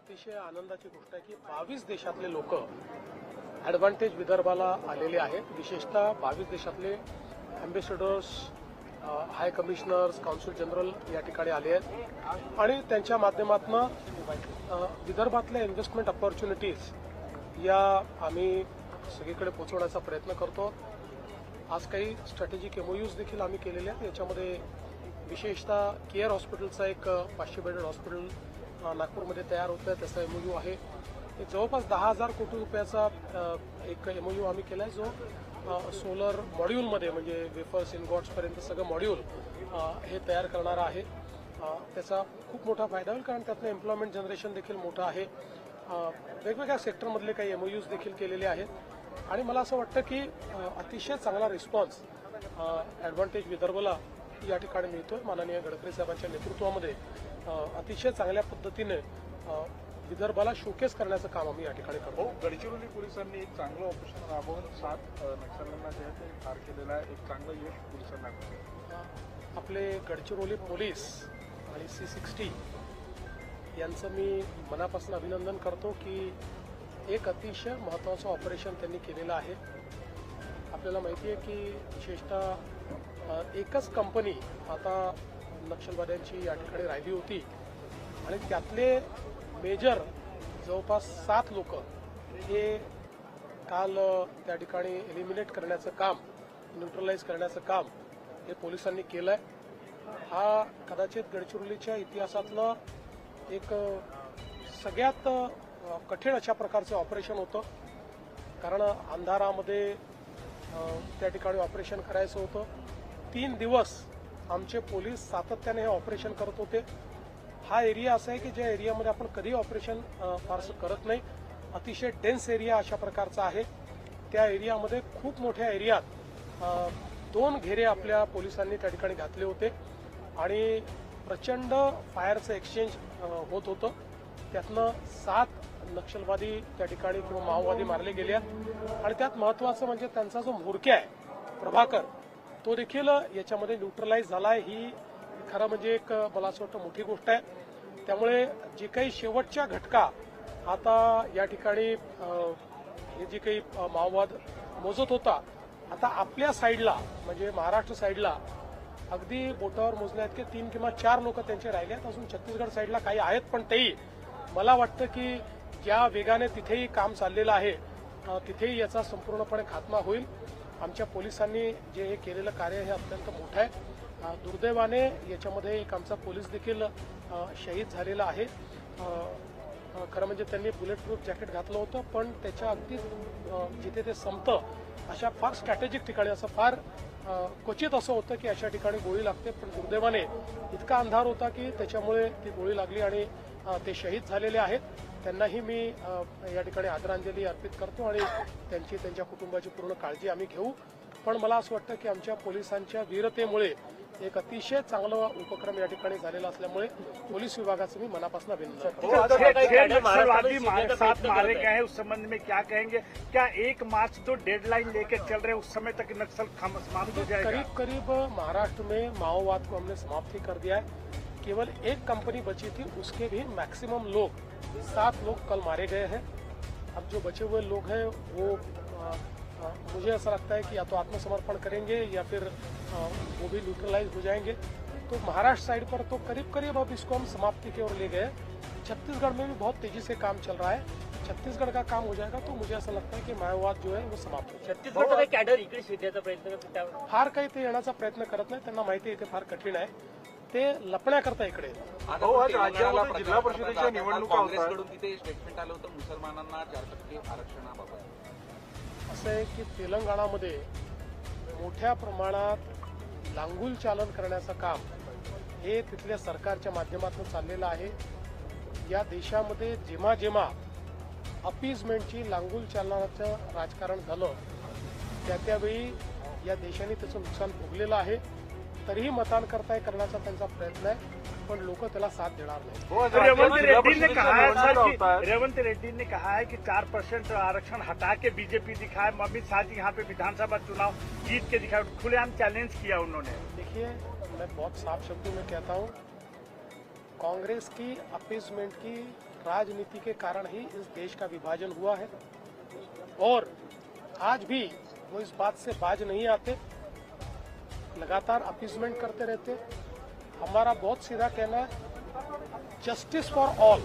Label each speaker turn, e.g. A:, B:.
A: अतिशय आनंदाची गोष्ट आहे की 22 देशातले लोक ॲडव्हान्टेज विदर्भाला आलेले आहेत. विशेषतः 22 देशातले अँबॅसेडर्स, हाय कमिशनर्स, काउन्सिल जनरल या ठिकाणी आले आहेत आणि त्यांच्या माध्यमातून विदर्भातल्या इन्व्हेस्टमेंट ऑपॉर्च्युनिटीज या आम्ही सगळीकडे पोहोचवण्याचा प्रयत्न करतो. आज काही स्ट्रॅटेजिक MOUs देखील आम्ही केलेले आहेत. याच्यामध्ये विशेषतः केअर हॉस्पिटलचा एक 500 बेडेड हॉस्पिटल नागपूरमध्ये तयार होतं आहे, त्याचा MOU आहे. एक जवळपास 10,000 कोटी रुपयाचा एक MOU आम्ही केला आहे, जो सोलर मॉड्यूलमध्ये म्हणजे वेफर्स इनगॉट्सपर्यंत सगळं मॉड्यूल हे तयार करणारा आहे. त्याचा खूप मोठा फायदा होईल, कारण त्यातनं एम्प्लॉयमेंट जनरेशन देखील मोठं आहे. वेगवेगळ्या सेक्टरमधले काही MOUs देखील केलेले आहेत आणि मला असं वाटतं की अतिशय चांगला रिस्पॉन्स ॲडव्हान्टेज विदर्भला या ठिकाणी मिळतोय. माननीय गडकरी साहेबांच्या नेतृत्वामध्ये अतिशय चांगल्या पद्धतीने विदर्भाला शोकेस करण्याचं काम आम्ही या ठिकाणी करतो.
B: गडचिरोली पोलिसांनी एक चांगलं ऑपरेशन राबवून 7 नक्षल्यांना जे आहे ते ठार केलेलं आहे. एक चांगलं यश पोलिसांना
A: आपले गडचिरोली पोलीस आणि C60 यांचं मी मनापासून अभिनंदन करतो की एक अतिशय महत्त्वाचं ऑपरेशन त्यांनी केलेलं आहे. आपल्याला माहिती आहे की विशेषतः एकच कंपनी आता नक्षलवाद्यांची या ठिकाणी राहिली होती आणि त्यातले मेजर जवळपास 7 लोक हे काल त्या ठिकाणी एलिमिनेट करण्याचं काम, न्यूट्रलाइज करण्याचं काम हे पोलिसांनी केलं आहे. हा कदाचित गडचिरोलीच्या इतिहासातलं एक सगळ्यात कठीण अशा प्रकारचं ऑपरेशन होतं, कारण अंधारामध्ये त्या ठिकाणी ऑपरेशन करायचं होतं. 3 दिवस आमचे पोलीस सातत्याने हे ऑपरेशन करत होते. हा एरिया असा आहे की ज्या एरियामध्ये आपण कधी ऑपरेशन फारसं करत नाही. अतिशय डेन्स एरिया अशा प्रकारचा आहे. त्या एरियामध्ये खूप मोठ्या एरियात 2 घेरे आपल्या पोलिसांनी त्या ठिकाणी घातले होते आणि प्रचंड फायरचं एक्सचेंज होत होतं. त्यातनं 7 नक्षलवादी त्या ठिकाणी किंवा माओवादी मारले गेले आणि त्यात महत्त्वाचं म्हणजे त्यांचा जो म्होरक्या आहे प्रभाकर, तो देखील याच्यामध्ये न्यूट्रलाइज झाला आहे. ही खरं म्हणजे एक मला असं वाटतं मोठी गोष्ट आहे. त्यामुळे जे काही शेवटच्या घटका आता या ठिकाणी हे जे काही माओवाद मोजत होता, आता आपल्या साईडला म्हणजे महाराष्ट्र साईडला अगदी बोटावर मोजले आहेत की 3 किंवा 4 लोक त्यांचे राहिले आहेत. अजून छत्तीसगड साईडला काही आहेत, पण तेही मला वाटतं की ज्या वेगाने तिथेही काम चाललेलं आहे तिथेही याचा संपूर्णपणे खात्मा होईल. आमच्या पोलिसांनी जे हे केलेलं कार्य हे अत्यंत मोठं आहे. दुर्दैवाने याच्यामध्ये एक आमचा पोलीस देखील शहीद झालेला आहे. खरं म्हणजे त्यांनी बुलेट प्रूफ जॅकेट घातलं होतं, पण त्याच्या अगदी जिथे ते संपतं अशा फार स्ट्रॅटेजिक ठिकाणी, असं फार क्वचित असं होतं की अशा ठिकाणी गोळी लागते, पण दुर्दैवाने इतका अंधार होता की त्याच्यामुळे ती गोळी लागली आणि ते शहीद झालेले आहेत. त्यांनाही मी या ठिकाणी आदरांजली अर्पित करतो आणि त्यांच्या कुटुंबाची पूर्ण काळजी आम्ही घेऊ. पण मला असं वाटतं की आमच्या पोलिसांच्या वीरतेमुळे एक अतिशय चांगला उपक्रम या ठिकाणी झालेला असल्यामुळे पोलीस विभागाचं मी मनापासून अभिनंदन करतो.
C: साथ मारे गए हैं, उस संबंध में क्या कहेंगे? क्या 1 मार्च तो डेडलाइन लेके चल रहे हैं, उस समय तक नक्सल समाप्त हो जाएगा?
A: करीब करीब महाराष्ट्र में माओवाद को हमने समाप्त ही कर दिया है. केवल एक कंपनी बची थी, उसके भी मैक्सिमम लोग 7 लोग कल मारे गए हैं. अब जो बचे हुए लोग हैं वो मुझे ऐसा लगता है कि या तो आत्मसमर्पण करेंगे या फिर वो भी न्यूट्रलाइज हो जाएंगे. तो महाराष्ट्र साइड पर तो करीब करीब अब इसको हम समाप्ति की ओर ले गए. छत्तीसगढ़ में भी बहुत तेजी से काम चल रहा है. छत्तीसगढ़ का काम हो जाएगा तो मुझे ऐसा लगता है की माओवाद जो आहे वो समाप्त होईल.
D: छत्तीसगड कॅडर इकडे शिरण्याचा प्रयत्न करतो,
A: फार काही ते येण्याचा प्रयत्न करत नाही. त्यांना माहिती आहे ते फार कठीण आहे. ते लपण्याकरता इकडे
B: राज्यामध्ये जिल्हा परिषदेच्या निवडणुका
E: काँग्रेसकडून तिथे स्टेटमेंट आलं होतं मुसलमानांना 4% आरक्षणाबाबत.
A: असं आहे की तेलंगणामध्ये मोठ्या प्रमाणात लांगुल चालन करण्याचं काम हे तिथल्या सरकारच्या माध्यमातून चाललेलं आहे. या देशामध्ये जेव्हा जेव्हा अपीजमेंटची लांगुल चालनाचं राजकारण झालं त्यावेळी या देशाने त्याचं नुकसान भोगलेलं आहे. तरीही मतांकरता करण्याचा त्यांचा प्रयत्न आहे, पण लोक त्याला साथ देणार नाही.
C: रेवंत रेड्डी ने कहा है कि 4% आरक्षण हटा के बीजेपी दिखाए. अमित शाह जी यहाँ पे विधानसभा चुनाव जीत के दिखाए, खुलेआम चैलेंज किया उन्होंने.
A: देखिए, मैं बहुत साफ शब्दों में कहता हूँ, कांग्रेस की अपीजमेंट की राजनीति के कारण ही इस देश का विभाजन हुआ है और आज भी वो इस बात से बाज नहीं आते, लगातार अपीजमेंट करते रहते। हमारा बहुत सीधा कहना है, जस्टिस फॉर ऑल।